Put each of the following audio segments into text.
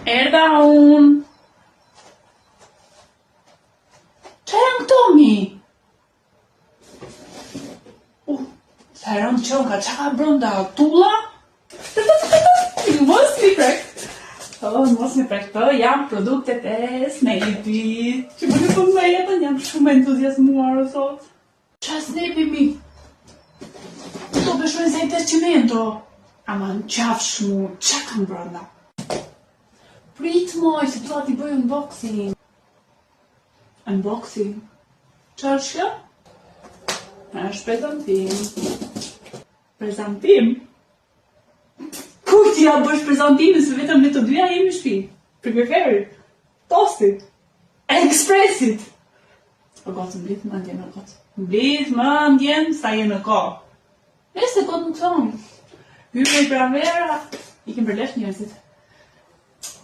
Erdha unë. Qa janë këto mi? Sa herën qënka, qa ka brënda? Tulla? Mos mi prek. Mos mi prek, të jam produktet e Snape-i. Që më në me jetën, jam shumë entuziasmuar o sot. Qa Snape-i mi? To bëshojnë se i të qimento. Ama në qafsh mu, qa kam brënda? Prit moj, se duha t'i bëj unboxing. Unboxing? Qa është kjo? Është prezantim. Prezantim? Ku ti ja bësh prezantimin se vetëm ne të dyja jemi në shtëpi? Frigoriferit, tostit, ekspresit. O gotë, mblit mëndjen, o gotë. Mblit mëndjen sa je në ko. Nese gotë në këtonë. Hyre i pranvera, i kem përlesh njërësit.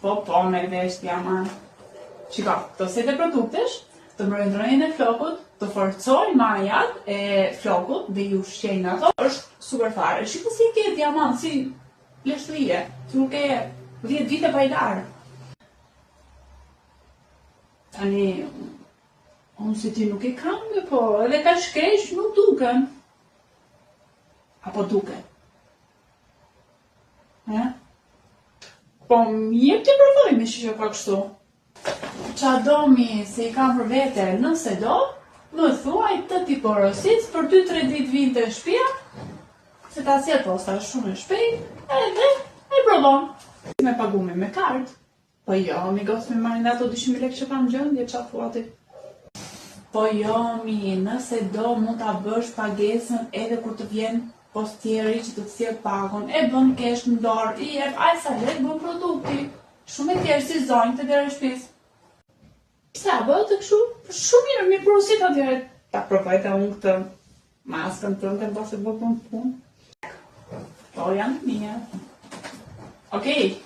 Po, me vesh t'ja man. Qika, të sete produktesh, të mbrojnë rënjën e flokut, të forcojnë majat e flokut dhe ju shqenjë ato, është super fare. Shiko si ke t'ja man, si leshtërije, që nuk e 10 vite pajlarë. Tani, unë si ti nuk e kam, po edhe ka shkesh nuk duken. Apo duken? Po m'jep t'i provoj me që ka kështu. Qa do mi se i kam për vete, nëse do, më thuaj të t'i porosit për 2-3 ditë vinte e shpia, se ta si posta shumë e shpejt, edhe e provon. Me pagume me kart. Po jo, mi gos me marin ato 200.000 lekë që kam gjëndje, qa thua ti? Po jo, mi, nëse do mund t'a bësh pagesën edhe kur të vjen postieri që të t'sjell pagon, e bën kesh në dorë, i jep aj sa lek bën produkti. Shumë e tjerë si zonjë të dere shpis. Sa bëhet të këshu? Shumë mirë, mi porosit atjere. Ta provajta unë këtë maskën të në të base bërë punë. Po janë të mija. Okej.